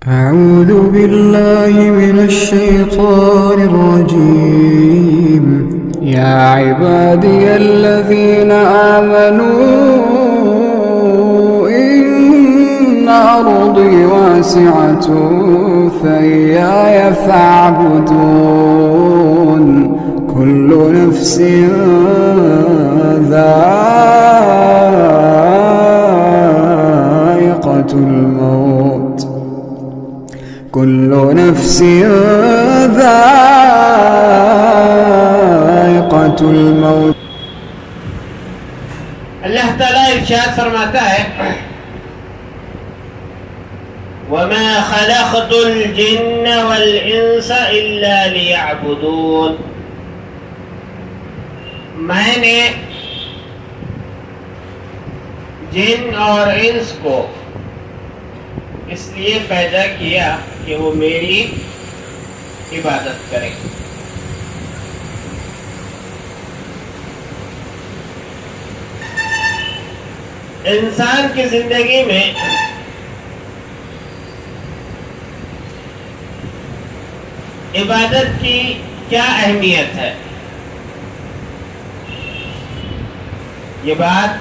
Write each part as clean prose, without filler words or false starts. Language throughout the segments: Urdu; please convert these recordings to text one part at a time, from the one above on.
أعوذ بالله من الشيطان الرجيم يا عبادي الذين آمنوا إن أرضي واسعة فإياي فاعبدون كل نفس ذائقة الموت كل نفس ذائقة الموت. اللہ تعالیٰ ارشاد فرماتا ہے وَمَا خَلَقْتُ الْجِنَّ وَالْإِنسَ إِلَّا لِيَعْبُدُونَ. میں نے جن اور انس کو اس لیے پیدا کیا کہ وہ میری عبادت کریں. انسان کی زندگی میں عبادت کی کیا اہمیت ہے؟ یہ بات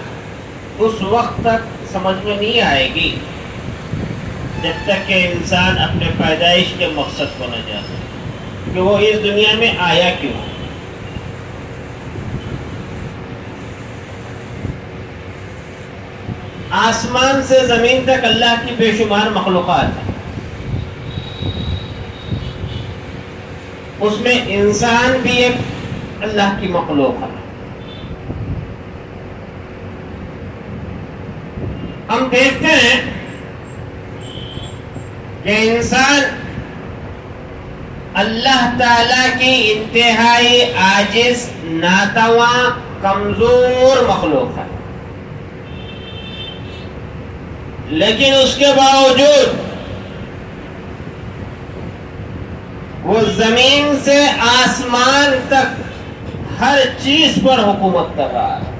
اس وقت تک سمجھ میں نہیں آئے گی جب تک کہ انسان اپنے پیدائش کے مقصد کو نہ جانے کہ وہ اس دنیا میں آیا کیوں. آسمان سے زمین تک اللہ کی بے شمار مخلوقات ہیں. اس میں انسان بھی ایک اللہ کی مخلوق ہے. ہم دیکھتے ہیں کہ انسان اللہ تعالی کی انتہائی عاجز، ناتواں، کمزور مخلوق ہے، لیکن اس کے باوجود وہ زمین سے آسمان تک ہر چیز پر حکومت کر رہا ہے،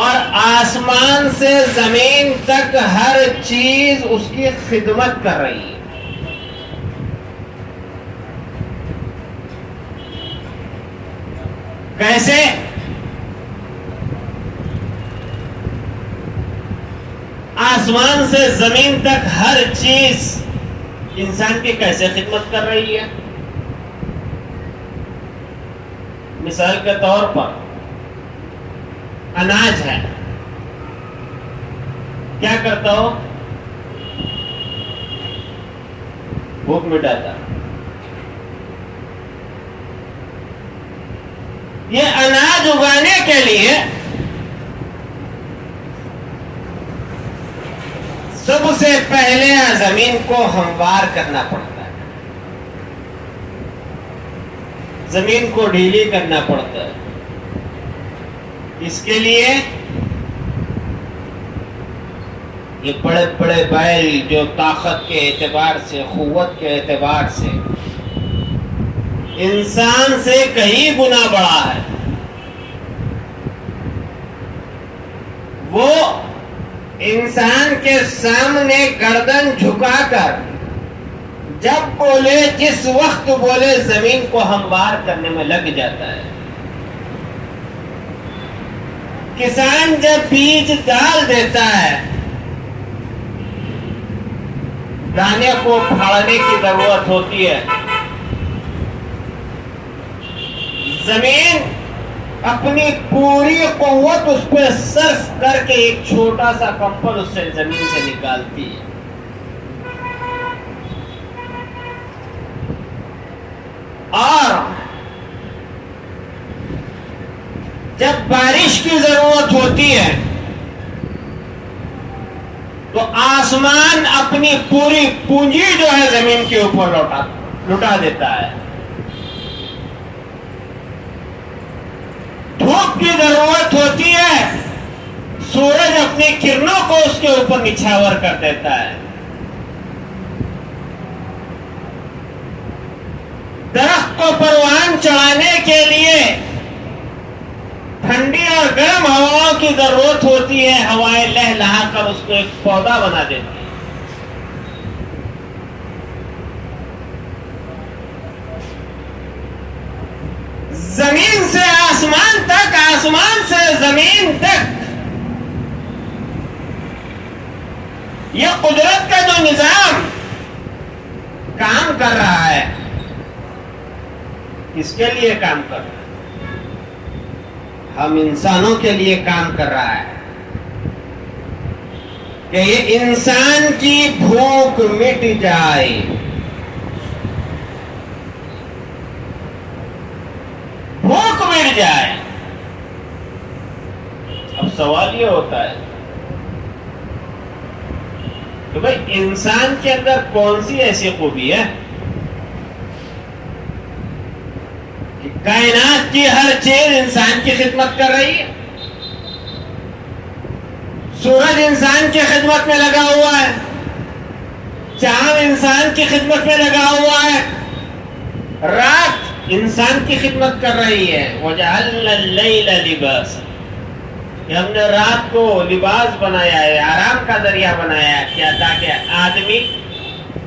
اور آسمان سے زمین تک ہر چیز اس کی خدمت کر رہی ہے. کیسے؟ آسمان سے زمین تک ہر چیز انسان کی کیسے خدمت کر رہی ہے؟ مثال کے طور پر اناج ہے، کیا کرتا ہو؟ بھوک مٹاتا. یہ اناج اگانے کے لیے سب سے پہلے زمین کو ہموار کرنا پڑتا ہے، زمین کو ڈھیلی کرنا پڑتا ہے. اس کے لیے یہ بڑے بڑے بیل جو طاقت کے اعتبار سے، قوت کے اعتبار سے انسان سے کئی گنا بڑا ہے، وہ انسان کے سامنے گردن جھکا کر جب بولے، جس وقت بولے، زمین کو ہموار کرنے میں لگ جاتا ہے. کسان جب بیج ڈال دیتا ہے، دانے کو پھاڑنے کی ضرورت ہوتی ہے، زمین اپنی پوری قوت اس پہ صرف کر کے ایک چھوٹا سا کمپل اس سے زمین سے نکالتی ہے. اور جب بارش کی ضرورت ہوتی ہے تو آسمان اپنی پوری پونجی جو ہے زمین کے اوپر لٹا دیتا ہے. دھوپ کی ضرورت ہوتی ہے، سورج اپنی کرنوں کو اس کے اوپر نچھاور کر دیتا ہے. درخت کو پروان چڑھانے کے لیے ٹھنڈی اور گرم ہواؤں کی ضرورت ہوتی ہے، ہوائیں لہلہا کر اس کو ایک پودا بنا دیتی ہیں. زمین سے آسمان تک، آسمان سے زمین تک، یہ قدرت کا جو نظام کام کر رہا ہے، کس کے لیے کام کر رہا ہے؟ ہم انسانوں کے لیے کام کر رہا ہے کہ یہ انسان کی بھوک مٹ جائے. بھوک مٹ جائے. اب سوال یہ ہوتا ہے کہ بھائی انسان کے اندر کون سی ایسی خوبی ہے کہ کائنات کی ہر چیز انسان کی خدمت کر رہی ہے؟ سورج انسان کی خدمت میں لگا ہوا ہے، چاند انسان کی خدمت میں لگا ہوا ہے، رات انسان کی خدمت کر رہی ہے. وَجَعَلْنَا اللَّيْلَ لِبَاسًا، کہ ہم نے رات کو لباس بنایا ہے، آرام کا ذریعہ بنایا ہے، کیا تاکہ آدمی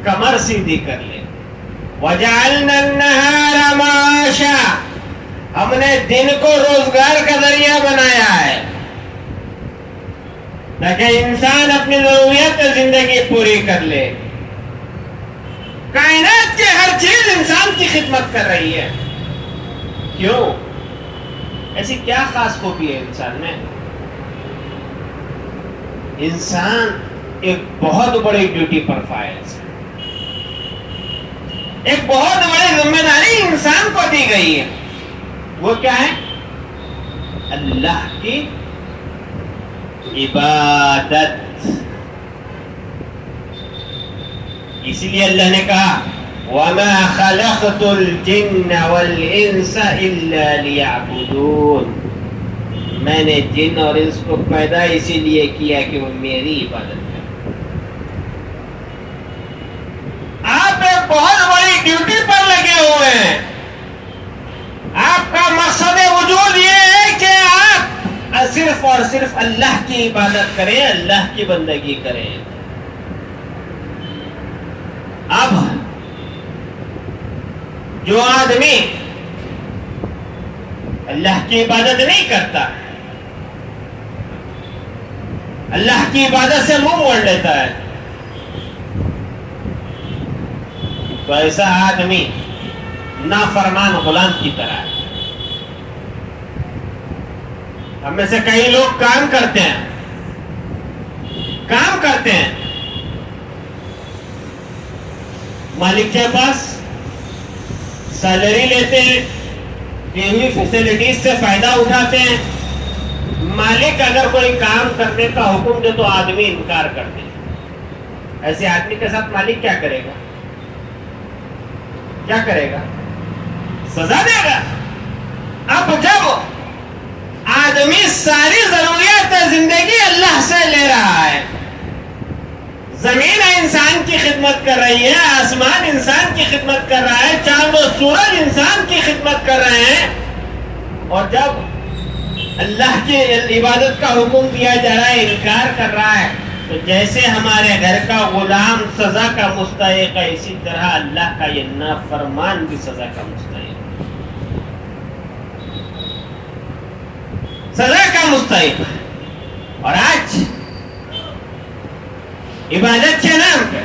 کمر سیدھی کر لے. وَجَعَلْنَا النَّهَارَ مَعَاشًا، ہم نے دن کو روزگار کا ذریعہ بنایا ہے تاکہ انسان اپنی ضروریات زندگی پوری کر لے. کائنات کی ہر چیز انسان کی خدمت کر رہی ہے. کیوں؟ ایسی کیا خاص خوبی ہے انسان میں؟ انسان ایک بہت بڑی ڈیوٹی پر فائز ہے. ایک بہت بڑی ذمہ داری انسان کو دی گئی ہے. وہ کیا ہے؟ اللہ کی عبادت. اس لیے اللہ نے کہا وَمَا خَلَقْتُ الْجِنَّ وَالْإِنسَ إِلَّا لِيَعْبُدُونَ، میں نے جن اور انس کو پیدا اسی لیے کیا کہ وہ میری عبادت کریں. آپ ایک بہت بڑی ڈیوٹی پر لگے ہوئے ہیں. آپ کا مقصد وجود یہ ہے کہ آپ صرف اور صرف اللہ کی عبادت کریں، اللہ کی بندگی کریں. اب جو آدمی اللہ کی عبادت نہیں کرتا، اللہ کی عبادت سے منہ موڑ لیتا ہے، تو ایسا آدمی نافرمان غلام کی طرح ہے. ہم میں سے کئی لوگ کام کرتے ہیں، مالک کے پاس سیلری لیتے ہیں، دی ہوئی فیسلٹیز سے فائدہ اٹھاتے ہیں. مالک اگر کوئی کام کرنے کا حکم دے تو آدمی انکار کرتے ہیں. ایسے آدمی کے ساتھ مالک کیا کرے گا؟ کیا کرے گا؟ سزا دے گا. اب جب آدمی ساری ضروریات زندگی اللہ سے لے رہا ہے، زمین انسان کی خدمت کر رہی ہے، آسمان انسان کی خدمت کر رہا ہے، چاند و سورج انسان کی خدمت کر رہے ہیں، اور جب اللہ کی عبادت کا حکم دیا جا رہا ہے انکار کر رہا ہے، تو جیسے ہمارے گھر کا غلام سزا کا مستحق ہے، اسی طرح اللہ کا یہ نافرمان بھی سزا کا مستحق ہے. سزا کا مستحق ہے. اور آج عبادت کے نام پہ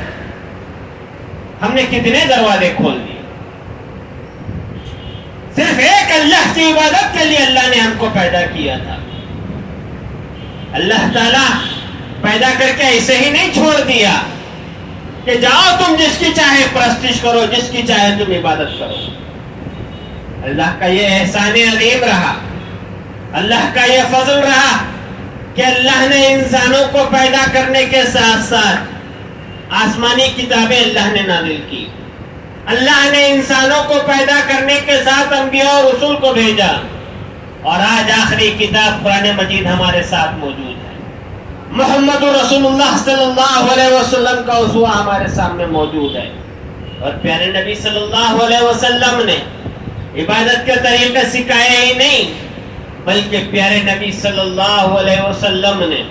ہم نے کتنے دروازے کھول دیے. صرف ایک اللہ کی عبادت کے لیے اللہ نے ہم کو پیدا کیا تھا. اللہ تعالیٰ پیدا کر کے ایسے ہی نہیں چھوڑ دیا کہ جاؤ تم جس کی چاہے پرستش کرو، جس کی چاہے تم عبادت کرو. اللہ کا یہ احسان عظیم رہا، اللہ کا یہ فضل رہا کہ اللہ نے انسانوں کو پیدا کرنے کے ساتھ ساتھ آسمانی کتابیں اللہ نے نازل کی. اللہ نے انسانوں کو پیدا کرنے کے ساتھ انبیاء اور رسول کو بھیجا، اور آج آخری کتاب قرآن مجید ہمارے ساتھ موجود ہے. محمد رسول اللہ صلی اللہ علیہ وسلم کا اسوہ ہمارے سامنے موجود ہے. اور پیارے نبی صلی اللہ علیہ وسلم نے عبادت کے طریقے سکھائے ہی نہیں، بلکہ پیارے نبی صلی اللہ علیہ وسلم نے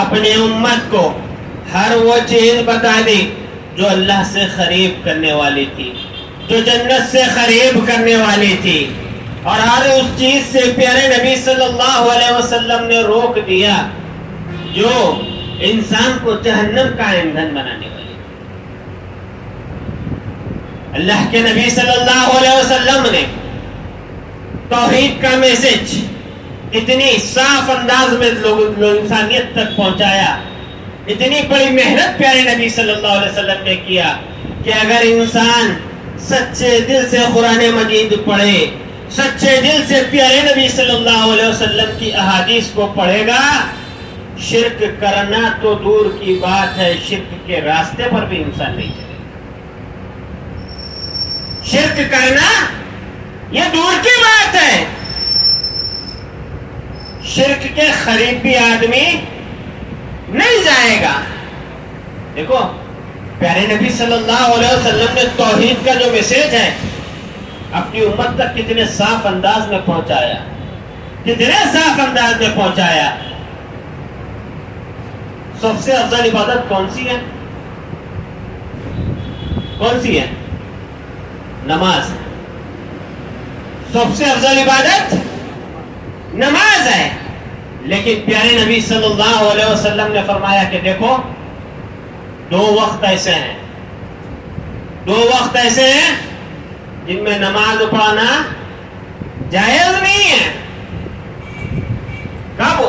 اپنی امت کو ہر وہ چیز بتا دی جو اللہ سے قریب کرنے والی تھی، جو جنت سے قریب کرنے والی تھی. اور ہر اس چیز سے پیارے نبی صلی اللہ علیہ وسلم نے روک دیا جو انسان کو جہنم کا ایندھن بنانے والی. اللہ کے نبی صلی اللہ علیہ وسلم نے توحید کا میسج اتنی صاف انداز میں لوگ انسانیت تک پہنچایا. اتنی بڑی محنت پیارے نبی صلی اللہ علیہ وسلم نے کیا کہ اگر انسان سچے دل سے قرآن مجید پڑھے, سچے دل سے پیارے نبی صلی اللہ علیہ وسلم کی احادیث کو پڑھے گا, شرک کرنا تو دور کی بات ہے, شرک کے راستے پر بھی انسان نہیں چلے. شرک کرنا یہ دور کی بات ہے, شرک کے قریب بھی آدمی نہیں جائے گا. دیکھو پیارے نبی صلی اللہ علیہ وسلم نے توحید کا جو میسج ہے اپنی امت تک کتنے صاف انداز میں پہنچایا, کتنے صاف انداز میں پہنچایا. سب سے افضل عبادت کون سی ہے؟ کون سی ہے؟ نماز. سب سے افضل عبادت نماز ہے. لیکن پیارے نبی صلی اللہ علیہ وسلم نے فرمایا کہ دیکھو دو وقت ایسے ہیں, دو وقت ایسے ہیں جن میں نماز پڑھنا جائز نہیں ہے. کب؟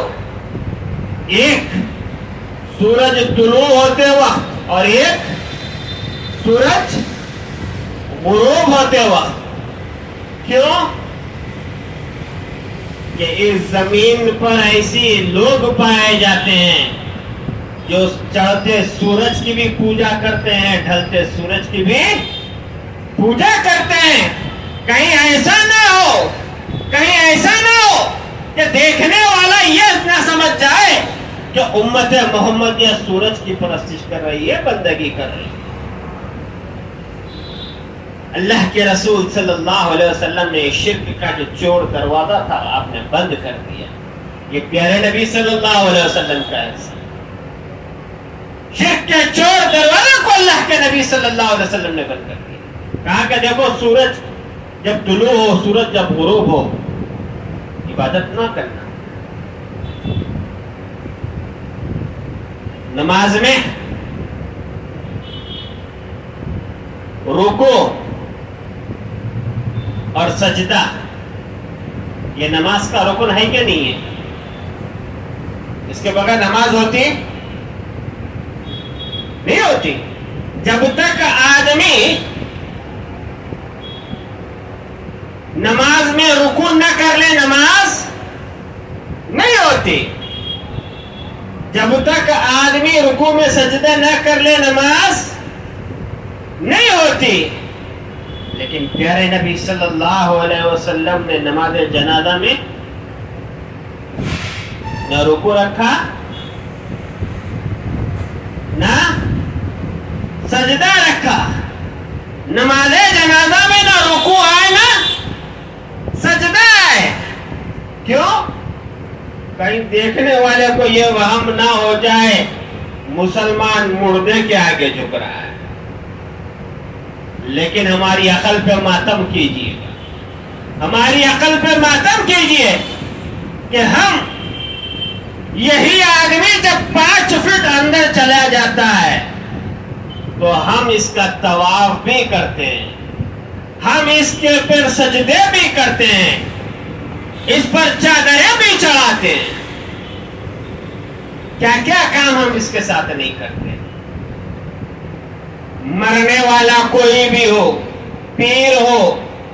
ایک سورج طلوع ہوتے وقت اور ایک سورج غروب ہوتے وقت. کیوں؟ کہ اس زمین پر ایسی لوگ پائے جاتے ہیں جو چڑھتے سورج کی بھی پوجا کرتے ہیں, ڈھلتے سورج کی بھی پوجا کرتے ہیں. کہیں ایسا نہ ہو, کہیں ایسا نہ ہو کہ دیکھنے والا یہ نہ سمجھ جائے کہ امت محمد یا سورج کی پرستش کر رہی ہے, بندگی کر رہی ہے. اللہ کے رسول صلی اللہ علیہ وسلم نے شرک کا جو چور دروازہ تھا آپ نے بند کر دیا. یہ پیارے نبی صلی اللہ علیہ وسلم کا احسان. شرک کے چور دروازے کو اللہ کے نبی صلی اللہ علیہ وسلم نے بند کر دیا. کہا کہ دیکھو سورج جب طلوع ہو, سورج جب غروب ہو, عبادت نہ کرنا. نماز میں رکوع اور سجدہ یہ نماز کا رکن ہے کہ نہیں ہے؟ اس کے بغیر نماز ہوتی نہیں ہوتی. جب تک آدمی نماز میں رکوع نہ کر لے نماز نہیں ہوتی. جب تک آدمی رکوع میں سجدہ نہ کر لے نماز نہیں ہوتی. لیکن پیارے نبی صلی اللہ علیہ وسلم نے نماز جنازہ میں نہ رکوع رکھا نہ سجدہ رکھا. نماز جنازہ میں نہ رکوع آئے نہ سجدہ آئے. کیوں؟ کہیں دیکھنے والے کو یہ وہم نہ ہو جائے مسلمان مردے کے آگے جھک رہا ہے. لیکن ہماری عقل پہ ماتم کیجیے گا, ہماری عقل پہ ماتم کیجیے کہ ہم یہی آدمی جب 5 فٹ اندر چلا جاتا ہے تو ہم اس کا طواف بھی کرتے ہیں, ہم اس کے پر سجدے بھی کرتے ہیں, اس پر چادریں بھی چڑھاتے ہیں. کیا کیا کام ہم اس کے ساتھ نہیں کرتے. مرنے والا کوئی بھی ہو, پیر ہو,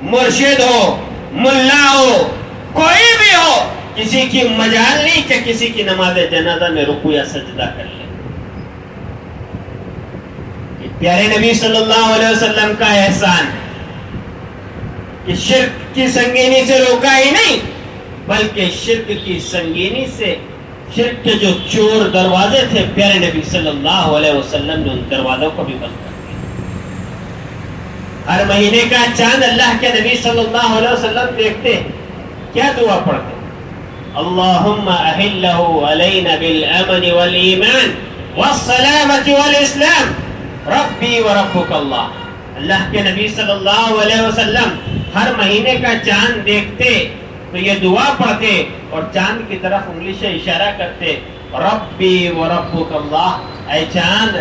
مرشد ہو, ملا ہو, کوئی بھی ہو, کسی کی مجال نہیں کہ کسی کی نماز جنازہ میں رکوع یا سجدہ کر لے. پیارے نبی صلی اللہ علیہ وسلم کا احسان کہ شرک کی سنگینی سے روکا ہی نہیں بلکہ شرک کی سنگینی سے, شرک کے جو چور دروازے تھے پیارے نبی صلی اللہ علیہ وسلم نے ان دروازوں کو بھی بند کر دیا. ہر مہینے کا چاند اللہ کے نبی صلی اللہ علیہ وسلم دیکھتے, کیا دعا پڑھتے؟ اللہم احلہ علینا بالامن والایمان والسلامت والاسلام ربی وربک اللہ. اللہ کے نبی صلی اللہ علیہ وسلم ہر مہینے کا چاند دیکھتے تو یہ دعا پڑھتے اور چاند کی طرف انگلی سے اشارہ کرتے، ربی و ربک اللہ، اے چاند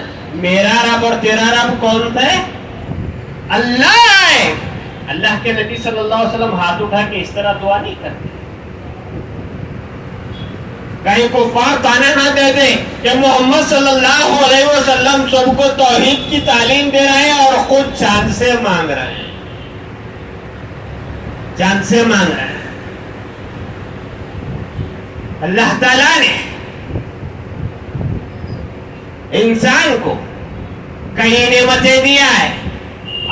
میرا رب اور تیرا رب کون ہے؟ اللہ ہے۔ اللہ کے نبی صلی اللہ علیہ وسلم ہاتھ اٹھا کے اس طرح دعا نہیں کرتے۔ کہیں کفار تانے نہ دے دیں کہ محمد صلی اللہ علیہ وسلم سب کو توحید کی تعلیم دے رہے ہیں اور خود چاند سے مانگ رہے ہیں، چاند سے مانگ رہے ہیں۔ اللہ تعالیٰ نے انسان کو کئی نعمتیں دیا ہے،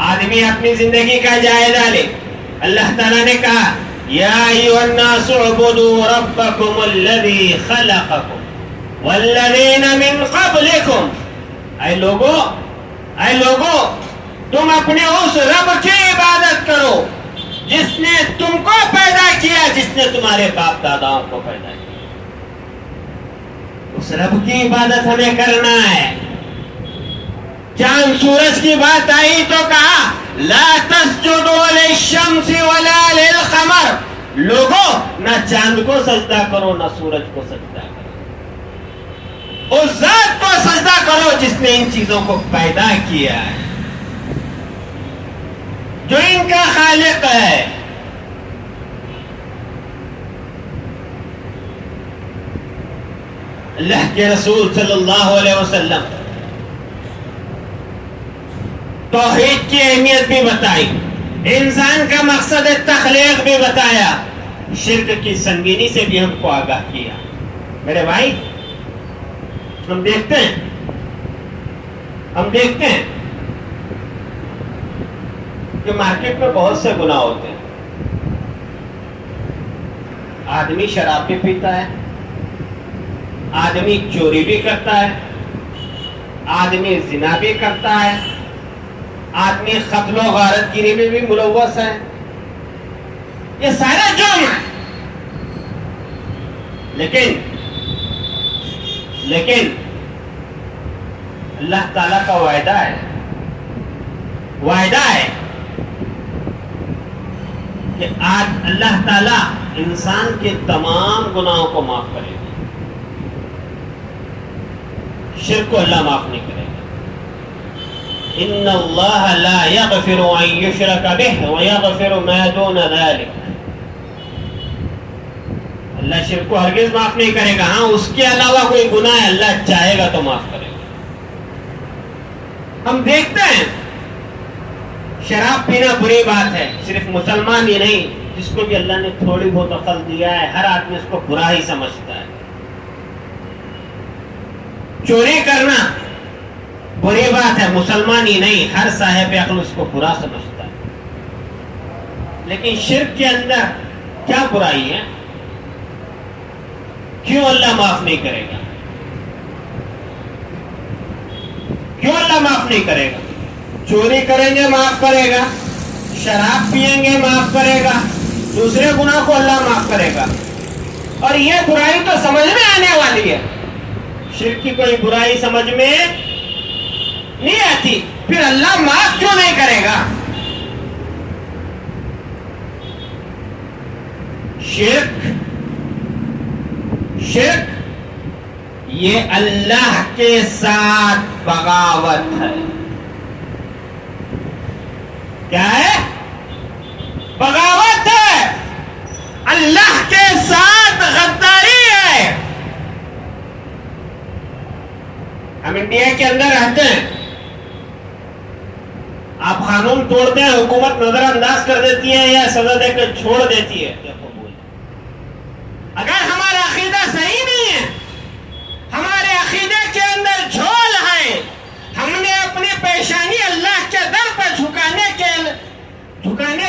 آدمی اپنی زندگی کا جائزہ لے۔ اللہ تعالیٰ نے کہا یا ایھا الناس اعبدوا ربکم الذی خلقکم والذین من قبلکم، اے لوگو تم اپنے اس رب کی عبادت کرو جس نے تم کو پیدا کیا، جس نے تمہارے باپ داداؤں کو پیدا کیا۔ اس رب کی عبادت ہمیں کرنا ہے۔ چاند سورج کی بات آئی تو کہا لا تسجدوا للشمس ولا للقمر، لوگوں نہ چاند کو سجدہ کرو نہ سورج کو سجدہ کرو، اس ذات کو سجدہ کرو جس نے ان چیزوں کو پیدا کیا ہے، جو ان کا خالق ہے۔ اللہ کے رسول صلی اللہ علیہ وسلم توحید کی اہمیت بھی بتائی، انسان کا مقصد تخلیق بھی بتایا، شرک کی سنگینی سے بھی ہم کو آگاہ کیا۔ میرے بھائی ہم دیکھتے ہیں کہ مارکیٹ میں بہت سے گناہ ہوتے ہیں۔ آدمی شراب بھی پیتا ہے، آدمی چوری بھی کرتا ہے، آدمی زنا بھی کرتا ہے، آدمی قتل و غارت گیری میں بھی ملوث ہے۔ یہ سارا جرم ہے، لیکن اللہ تعالیٰ کا وعدہ ہے کہ آج اللہ تعالیٰ انسان کے تمام گناہوں کو معاف کرے گا، شرک کو اللہ معاف نہیں کرے گا۔ ان اللہ لا یغفر ان یشرک بہ ویغفر ما دون ذلک، اللہ شرک کو ہرگز معاف نہیں کرے گا، ہاں اس کے علاوہ کوئی گناہ ہے اللہ چاہے گا تو معاف کرے گا۔ ہم دیکھتے ہیں شراب پینا بری بات ہے، صرف مسلمان ہی نہیں، جس کو بھی اللہ نے تھوڑی بہت عقل دیا ہے ہر آدمی اس کو برا ہی سمجھتا ہے۔ چوری کرنا بری بات ہے، مسلمان ہی نہیں ہر صاحب عقل اس کو برا سمجھتا ہے، لیکن شرک کے اندر کیا برائی ہے؟ کیوں اللہ معاف نہیں کرے گا؟ کیوں اللہ معاف نہیں کرے گا؟ چوری کریں گے معاف کرے گا، شراب پیئیں گے معاف کرے گا، دوسرے گناہ کو اللہ معاف کرے گا، اور یہ برائی تو سمجھ میں آنے والی ہے۔ شرک کی کوئی برائی سمجھ میں نہیں آتی، پھر اللہ معاف کیوں نہیں کرے گا؟ شرک یہ اللہ کے ساتھ بغاوت ہے۔ کیا ہے؟ بغاوت ہے، اللہ کے ساتھ غداری ہے۔ ہم انڈیا کے اندر رہتے ہیں، آپ قانون توڑتے ہیں، حکومت نظر انداز کر دیتی ہے یا سزا دے کر چھوڑ دیتی ہے۔ اگر ہمارا عقیدہ صحیح نہیں ہے، ہمارے عقیدے کے اندر جھول ہے، ہم نے اپنی پیشانی اللہ کے در پر جھکانے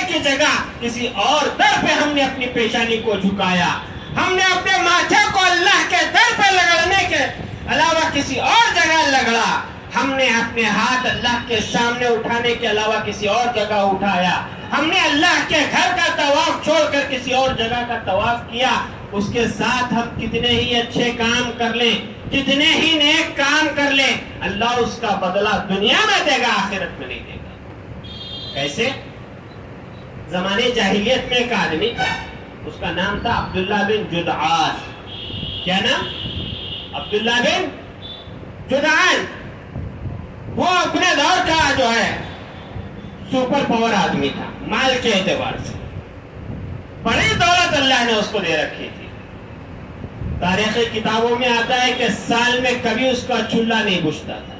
کی جگہ کسی اور در پہ ہم نے اپنی پیشانی کو جھکایا، ہم نے اپنے ماتھے کو اللہ کے در پہ لگڑنے کے علاوہ کسی اور جگہ لگڑا، ہم نے اپنے ہاتھ اللہ کے سامنے اٹھانے کے علاوہ کسی اور جگہ اٹھایا، ہم نے اللہ کے گھر کا طواف چھوڑ کر کسی اور جگہ کا طواف کیا۔ اس کے ساتھ ہم کتنے ہی اچھے کام کر لیں، کتنے ہی نیک کام کر لیں، اللہ اس کا بدلہ دنیا میں دے گا، آخرت میں نہیں دے گا۔ کیسے؟ زمانے جاہلیت میں ایک آدمی تھا، اس کا نام تھا عبداللہ بن جدعان. کیا نام؟ عبداللہ بن جدعان. وہ اپنے دور کا جو ہے سپر پاور آدمی تھا مال کے اعتبار سے. بڑی دولت اللہ نے اس کو دے رکھی تھی. تاریخی کتابوں میں آتا ہے کہ سال میں کبھی اس کا چولہا نہیں بجھتا تھا.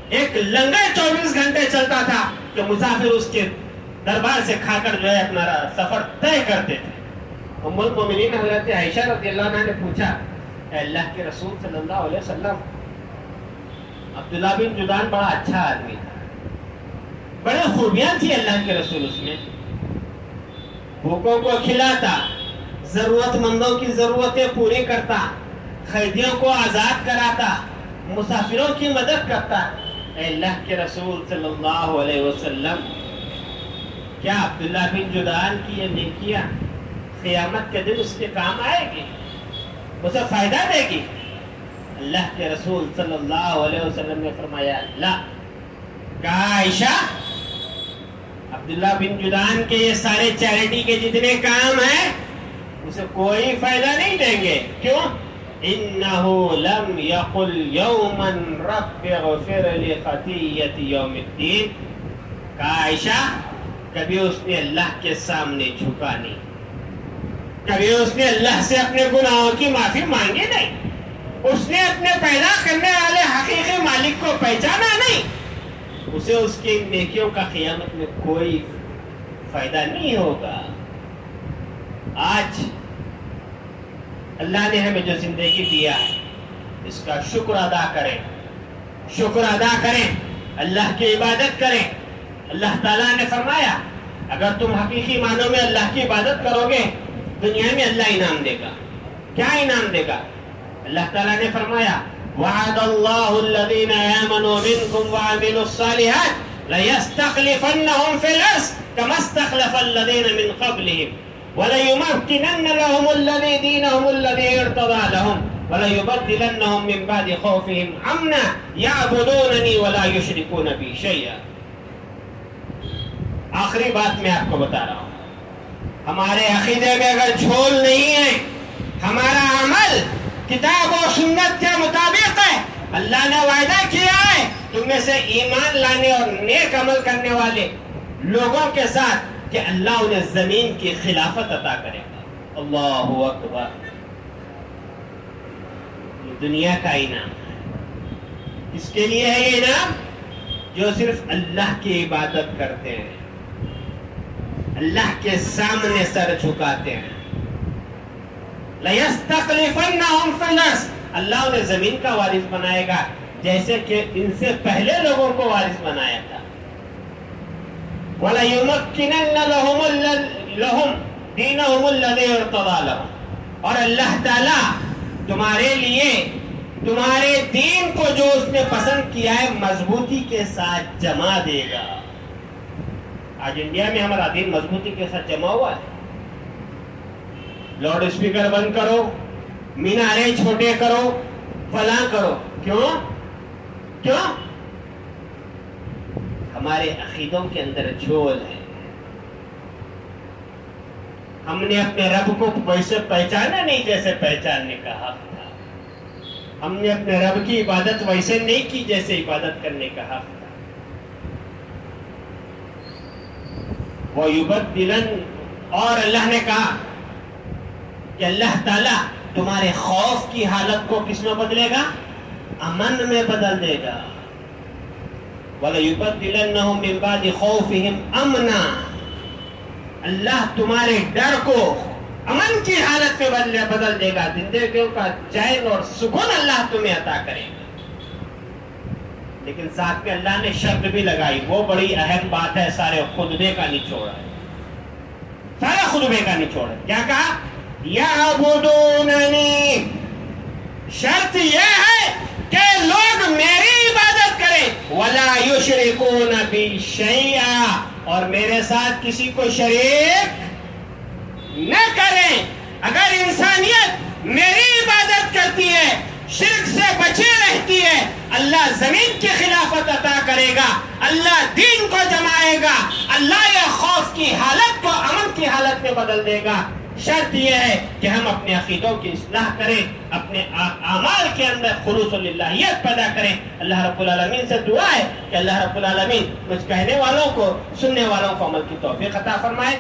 ایک لنگر 24 گھنٹے چلتا تھا کہ مسافر اس کے دربار سے کھا کر جو ہے اپنا سفر طے کرتے تھے. ام المومنین حضرت عائشہ رضی اللہ عنہا نے پوچھا، اے اللہ کے رسول صلی اللہ علیہ وسلم، عبداللہ بن جدعان بڑا اچھا آدمی تھا، بڑے خوبیاں تھی اللہ کے رسول اس میں. بھوکوں کو کھلاتا، ضرورت مندوں کی ضرورتیں پوری کرتا، قیدیوں کو آزاد کراتا، مسافروں کی مدد کرتا. اے اللہ کے رسول صلی اللہ علیہ وسلم، کیا عبداللہ بن جدعان کی یہ نیکیاں قیامت کے دن اس کے کام آئے گی، اسے فائدہ دے گی؟ اللہ کے رسول صلی اللہ علیہ وسلم نے فرمایا لا. کہا عائشہ، عبداللہ بن جدعان کے یہ سارے چیریٹی کے جتنے کام ہیں اسے کوئی فائدہ نہیں دیں گے. کیوں؟ انہو لم یقل یوما رب اغفر لی خطیئتی یوم الدین. کہا عائشہ، کبھی اس نے اللہ کے سامنے جھکا نہیں، کبھی اس نے اللہ سے اپنے گناہوں کی معافی مانگی نہیں، اس نے اپنے پیدا کرنے والے حقیقی مالک کو پہچانا نہیں. اسے اس کی نیکیوں کا قیامت میں کوئی فائدہ نہیں ہوگا. آج اللہ نے ہمیں جو زندگی دیا ہے اس کا شکر ادا کریں، شکر ادا کریں، اللہ کی عبادت کریں. اللہ تعالیٰ نے فرمایا اگر تم حقیقی معنوں میں اللہ کی عبادت کرو گے دنیا میں اللہ انعام دے گا. کیا انعام دے گا؟ اللہ تعالیٰ نے فرمایا وعد اللہ الذین آمنوا منکم وعملوا الصالحات لیستخلفنہم فی الارض کما استخلف الذین من قبلہم وَلَيُمَكِّنَنَّ لَهُمُ الَّذِي دِينَهُمُ الَّذِي ارْتَضَىٰ لَهُمْ وَلَيُبَدِّلَنَّهُمْ مِنْ بَعْدِ خَوْفِهِمْ أَمْنًا يَعْبُدُونَنِي وَلَا يُشْرِكُونَ بِي شَيْئًا. آخری بات میں آپ کو بتا رہا ہوں، ہمارے عقیدے میں اگر جھول نہیں ہے، ہمارا عمل کتاب و سنت کے مطابق ہے، اللہ نے وعدہ کیا ہے تم میں سے ایمان لانے اور نیک عمل کرنے والے لوگوں کے ساتھ کہ اللہ انہیں زمین کی خلافت عطا کرے گا. اللہ اکبر. یہ دنیا کا انعام ہے. کس کے لیے ہے یہ انعام؟ جو صرف اللہ کی عبادت کرتے ہیں، اللہ کے سامنے سر جھکاتے ہیں. لَيَسْتَخْلِفَنَّهُمْ فِي الْأَرْضِ. اللہ انہیں زمین کا وارث بنائے گا جیسے کہ ان سے پہلے لوگوں کو وارث بنایا تھا. وَلَيُمَكِّنَنَّ لَهُمْ دِينَهُمُ الَّذِي ارْتَضَىٰ لَهُمْ. اور اللہ تعالیٰ تمہارے لیے تمہارے دین کو جو اس نے پسند کیا ہے مضبوطی کے ساتھ جمع دے گا. آج انڈیا میں ہمارا دین مضبوطی کے ساتھ جمع ہوا ہے. لاؤڈ اسپیکر بند کرو، مینارے چھوٹے کرو، فلاں کرو. کیوں؟ کیوں؟ ہمارے عقیدوں کے اندر جھول ہے. ہم نے اپنے رب کو ویسے پہچانا نہیں جیسے پہچاننے کا حق تھا. ہم نے اپنے رب کی عبادت ویسے نہیں کی جیسے عبادت کرنے کا حق تھا. وَيُبَدِّلَنَّ. اور اللہ نے کہا کہ اللہ تعالیٰ تمہارے خوف کی حالت کو کس میں بدلے گا؟ امن میں بدل دے گا. وَلَيُبَدِّلَنَّهُمْ مِنْ بَعْدِ خَوْفِهِمْ أَمْنًا. اللہ تمہارے ڈر کو امن کی حالت میں بدل دے گا. زندگیوں کا چین اور سکون اللہ تمہیں عطا کرے گا. لیکن ساتھ میں اللہ نے شرط بھی لگائی، وہ بڑی اہم بات ہے، سارے خطبے کا نچوڑ ہے. سارے خطبے کا نچوڑ ہے. کیا کہا؟ یعبدوننی. شرط یہ ہے کہ لوگ میری عبادت کریں، ولا یشرکون بی شیئا. اور میرے ساتھ کسی کو شریک نہ کریں. اگر انسانیت میری عبادت کرتی ہے شرک سے بچی رہتی ہے، اللہ زمین کی خلافت عطا کرے گا، اللہ دین کو جمائے گا، اللہ یہ خوف کی حالت کو امن کی حالت میں بدل دے گا۔ شرط یہ ہے کہ ہم اپنے عقیدوں کی اصلاح کریں، اپنے اعمال کے اندر خلوص للہیت پیدا کریں۔ اللہ رب العالمین سے دعا ہے کہ اللہ رب العالمین مجھ کہنے والوں کو، سننے والوں کو عمل کی توفیق عطا فرمائے۔